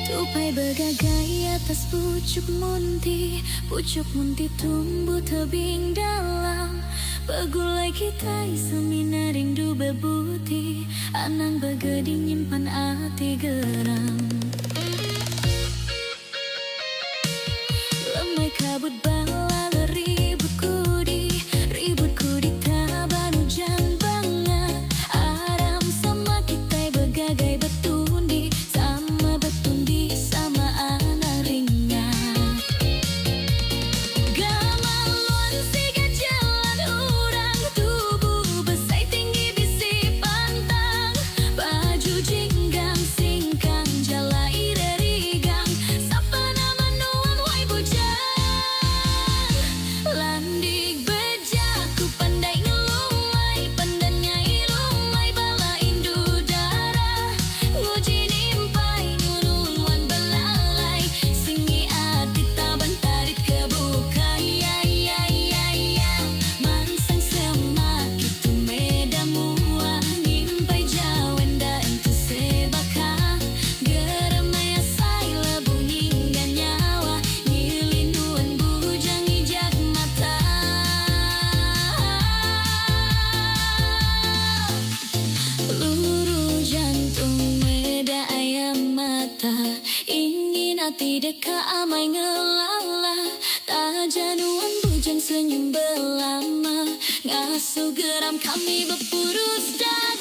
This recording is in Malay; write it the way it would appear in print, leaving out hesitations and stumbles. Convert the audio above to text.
Tupai bergagai atas pucuk munti tumbuh tebing dalam. Pegulai kita semina rindu bebuti, anang begeding nyimpan hati geram. Lemai kabut bala ribut kudi taban hujan banget. Aram sama kita bergagai betundi, sama anak ringan. Gamalon siga jalan urang, tubuh besai tinggi bisi pantang. Baju jinggang singkang jala irerigang, sapa nama nuan wai bujang. Landik bejaku pandai ngelumai, pandannya ilumai bala indu darah. Nguji nimpai ngunun wan belalai, singi atit taban tarit kebuka. Mansang semak itu meda mua, nimpai jawenda itu sebaka. Geremaya sai lebu hingga nyawa, ngilinduan bujang ijak mata. Peluru jantung meda ayam mata, ingin hati deka amai ngelala. Tajanuan bujang senyum belama, ngasuh geram kami berpurus darah.